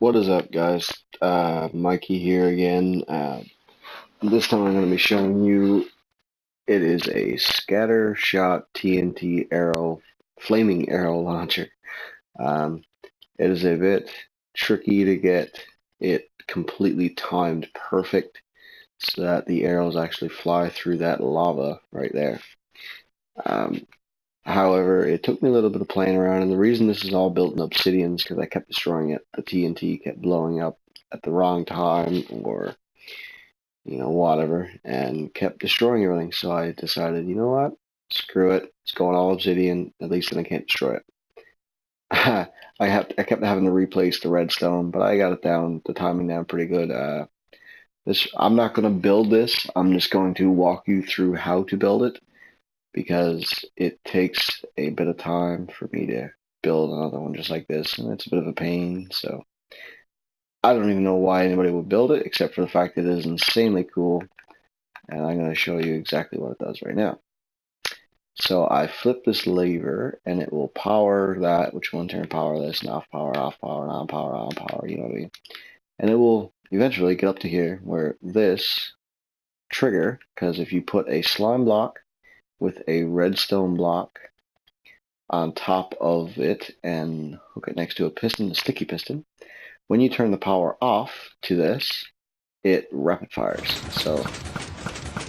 What is up, guys? Mikey here again. This time I'm going to be showing you it is a scatter shot TNT arrow, flaming arrow launcher. It is a bit tricky to get it completely timed perfect so that the arrows actually fly through that lava right there. Um, However, it took me a little bit of playing around, and the reason this is all built in obsidian is because I kept destroying it. The TNT kept blowing up at the wrong time, or whatever, and kept destroying everything. So I decided, you know what? Screw it. It's going all obsidian. At least then I can't destroy it. I kept having to replace the redstone, but I got it down, the timing down pretty good. I'm not going to build this. I'm just going to walk you through how to build it, because it takes a bit of time for me to build another one just like this, and it's a bit of a pain. So I don't even know why anybody would build it, except for the fact that it is insanely cool, and I'm going to show you exactly what it does right now. So I flip this lever, and it will power that, which will in turn power this, and off power, on power, you know what I mean? And it will eventually get up to here, where this trigger, because if you put a slime block with a redstone block on top of it and hook it next to a piston, a sticky piston, when you turn the power off to this, it rapid fires. So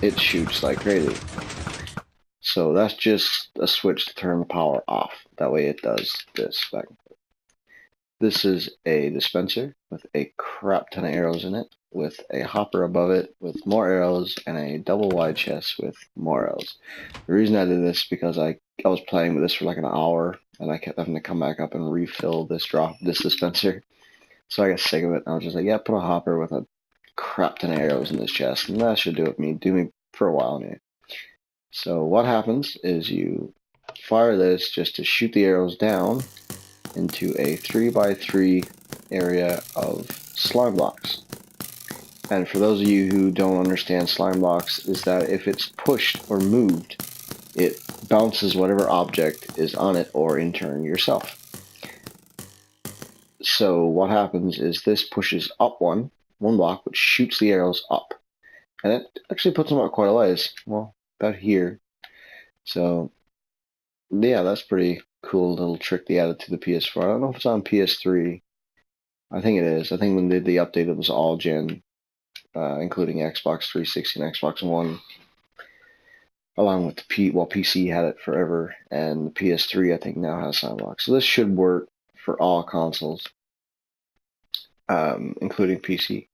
it shoots like crazy. So that's just a switch to turn the power off. That way it does this back and forth. This is a dispenser with a crap ton of arrows in it, with a hopper above it with more arrows, and a double wide chest with more arrows. The reason I did this is because I was playing with this for like an hour, and I kept having to come back up and refill this dispenser. So I got sick of it, and I was just like, yeah, put a hopper with a crap ton of arrows in this chest, and that should do me for a while anyway. So what happens is you fire this just to shoot the arrows down into a 3x3 area of slime blocks. And for those of you who don't understand slime blocks, is that if it's pushed or moved, it bounces whatever object is on it, or in turn yourself. So what happens is this pushes up one block, which shoots the arrows up. And it actually puts them up quite a ways. Well, about here. So yeah, that's pretty cool little trick they added to the PS4. I don't know if it's on PS3. I think it is. I think when they did the update, it was all gen, including Xbox 360 and Xbox One, along with the PC had it forever, and the PS3 I think now has Soundbox. So this should work for all consoles, including PC.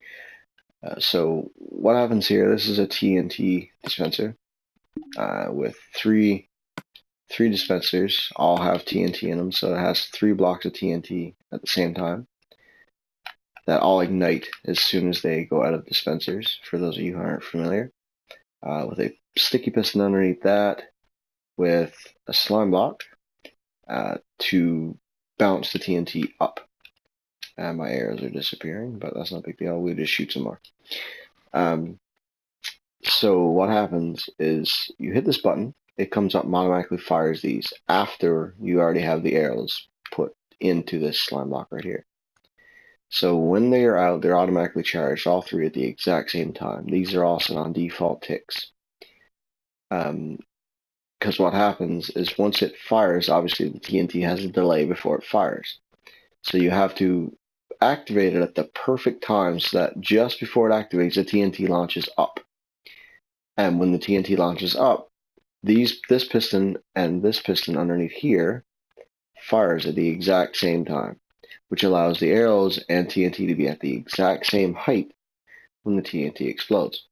So what happens here? This is a TNT dispenser with three dispensers. All have TNT in them, so it has 3 blocks of TNT at the same time that all ignite as soon as they go out of dispensers, for those of you who aren't familiar. With a sticky piston underneath that, with a slime block to bounce the TNT up. And my arrows are disappearing, but that's not a big deal. We just shoot some more. So what happens is you hit this button, it comes up and automatically fires these after you already have the arrows put into this slime block right here. So when they are out, they're automatically charged, all 3 at the exact same time. These are all set on default ticks. Because what happens is once it fires, obviously the TNT has a delay before it fires. So you have to activate it at the perfect time so that just before it activates, the TNT launches up. And when the TNT launches up, this piston and this piston underneath here fires at the exact same time, which allows the arrows and TNT to be at the exact same height when the TNT explodes,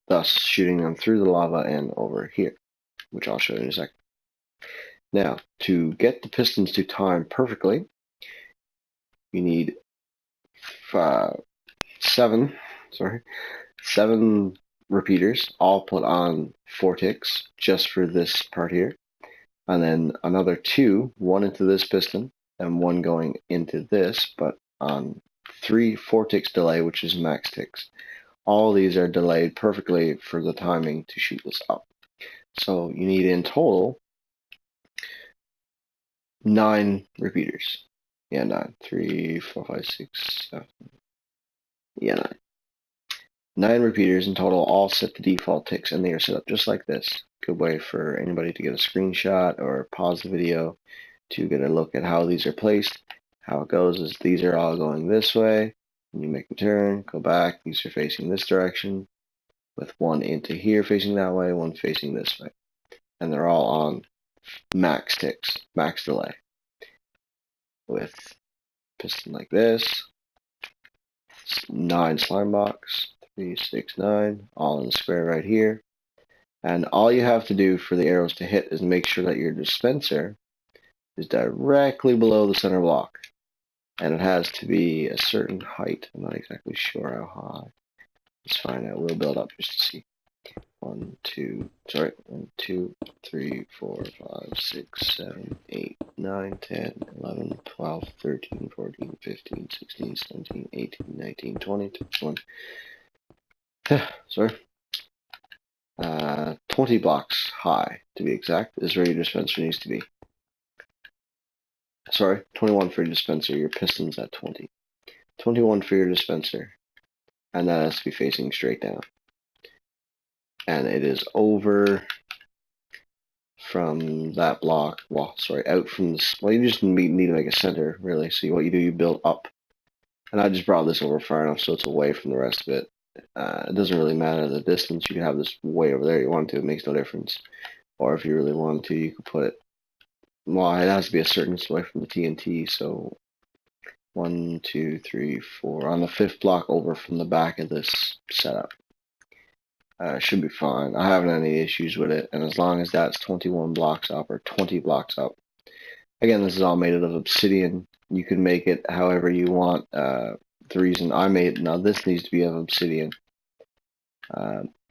thus shooting them through the lava and over here, which I'll show you in a second. Now, to get the pistons to time perfectly, you need 7 repeaters, all put on 4 ticks just for this part here, and then another 2, one into this piston and one going into this, but on 4 ticks delay, which is max ticks. All these are delayed perfectly for the timing to shoot this up. So you need in total 9 repeaters. Yeah, 9. 3, 4, 5, 6, 7. Yeah, 9. 9 repeaters in total, all set to default ticks, and they are set up just like this. Good way for anybody to get a screenshot or pause the video to get a look at how these are placed. How it goes is these are all going this way. When you make the turn, go back. These are facing this direction, with one into here facing that way, one facing this way. And they're all on max ticks, max delay. With piston like this, 9 slime box, 3, 6, 9, all in the square right here. And all you have to do for the arrows to hit is make sure that your dispenser is directly below the center block. And it has to be a certain height. I'm not exactly sure how high. Let's find out. We'll build up just to see. 1, 2, 3, 4, 5, 6, 7, 8, 9, 10, 11, 12, 13, 14, 15, 16, 17, 18, 19, 20, 21. Sorry. 20 blocks high, to be exact, is where your dispenser needs to be. Sorry, 21 for your dispenser. Your piston's at 20. 21 for your dispenser. And that has to be facing straight down. And it is over from that block, out from this, you just need to make a center, really. So what you do, you build up. And I just brought this over far enough so it's away from the rest of it. It doesn't really matter the distance. You can have this way over there. You want to, it makes no difference. Or if you really want to, you could put it, well, it has to be a certain distance away from the TNT, so 1, 2, 3, 4, on the 5th block over from the back of this setup. Should be fine. I haven't had any issues with it, and as long as that's 21 blocks up or 20 blocks up. Again, this is all made out of obsidian. You can make it however you want. The reason I made it, now this needs to be of obsidian.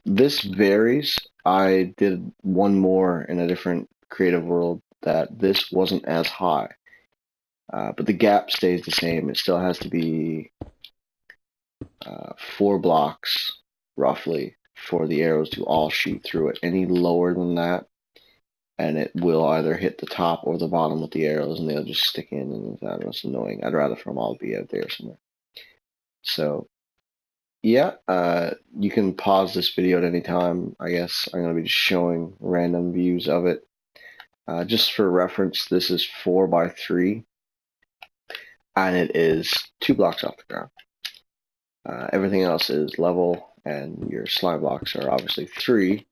This varies. I did one more in a different creative world that this wasn't as high. But the gap stays the same. It still has to be 4 blocks, roughly, for the arrows to all shoot through it. Any lower than that, and it will either hit the top or the bottom with the arrows, and they'll just stick in, and that's annoying. I'd rather for them all to be out there somewhere. So, yeah, you can pause this video at any time. I guess I'm going to be just showing random views of it. Just for reference, this is 4x3, and it is 2 blocks off the ground. Everything else is level, and your slime blocks are obviously 3,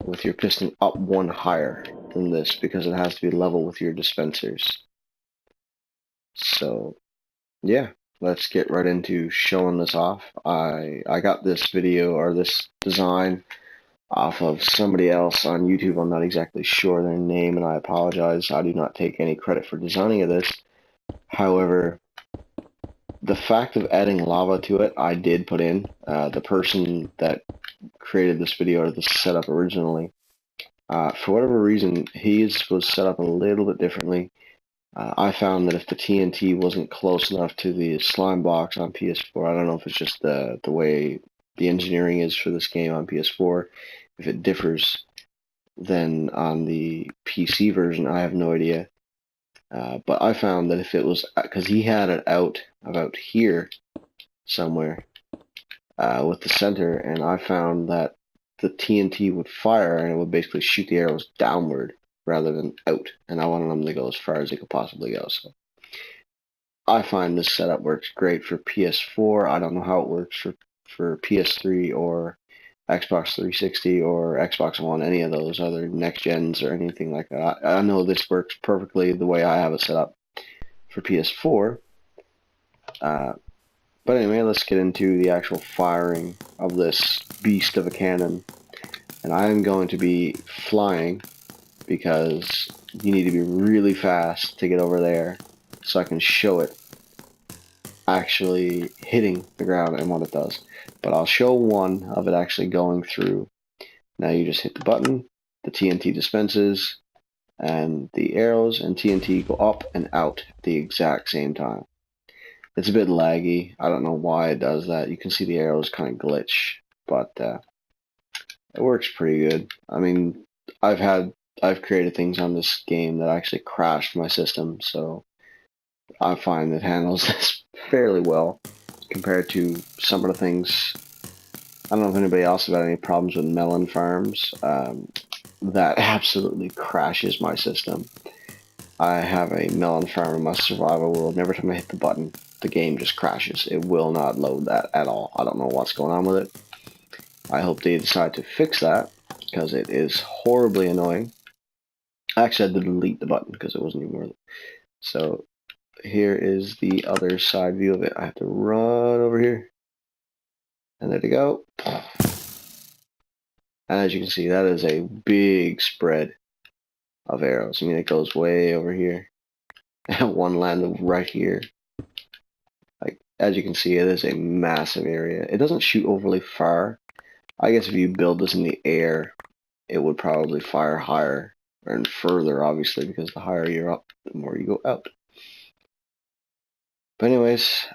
with your piston up 1 higher than this because it has to be level with your dispensers. So, yeah, let's get right into showing this off. I got this video or this design off of somebody else on YouTube. I'm not exactly sure their name, and I apologize. I do not take any credit for designing of this. However, the fact of adding lava to it, I did put in. The person that created this video or this setup originally, for whatever reason, his was set up a little bit differently. I found that if the TNT wasn't close enough to the slime blocks on PS4, I don't know if it's just the way the engineering is for this game on PS4, if it differs than on the PC version, I have no idea. But I found that if it was, because he had it out about here somewhere with the center, and I found that the TNT would fire and it would basically shoot the arrows downward rather than out, and I wanted them to go as far as they could possibly go. So I find this setup works great for PS4. I don't know how it works for PS3 or Xbox 360 or Xbox One, any of those other next gens or anything like that. I know this works perfectly the way I have it set up for PS4. But anyway, let's get into the actual firing of this beast of a cannon. And I am going to be flying because you need to be really fast to get over there so I can show it actually hitting the ground and what it does. But I'll show one of it actually going through. Now you just hit the button, the TNT dispenses, and the arrows and TNT go up and out at the exact same time. It's a bit laggy. I don't know why it does that. You can see the arrows kind of glitch, but it works pretty good. I mean, I've created things on this game that actually crashed my system, so I find it handles this fairly well compared to some of the things. I don't know if anybody else has got any problems with melon farms. That absolutely crashes my system. I have a melon farm in my survival world. Every time I hit the button, the game just crashes. It will not load that at all. I don't know what's going on with it. I hope they decide to fix that because it is horribly annoying. Actually, I had to delete the button because it wasn't even worth it. So here is the other side view of it. I have to run over here. And there we go. And as you can see, that is a big spread of arrows. I mean, it goes way over here. And one landed right here. Like, as you can see, it is a massive area. It doesn't shoot overly far. I guess if you build this in the air, it would probably fire higher and further, obviously, because the higher you're up, the more you go out. But anyways,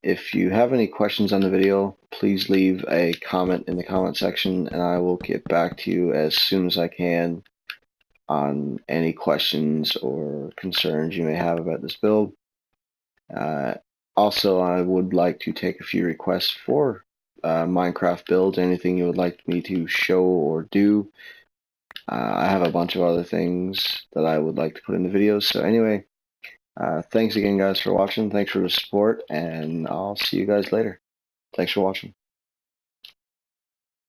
if you have any questions on the video, please leave a comment in the comment section, and I will get back to you as soon as I can on any questions or concerns you may have about this build. Also, I would like to take a few requests for Minecraft builds, anything you would like me to show or do. I have a bunch of other things that I would like to put in the videos. So anyway, thanks again, guys, for watching. Thanks for the support, and I'll see you guys later. Thanks for watching.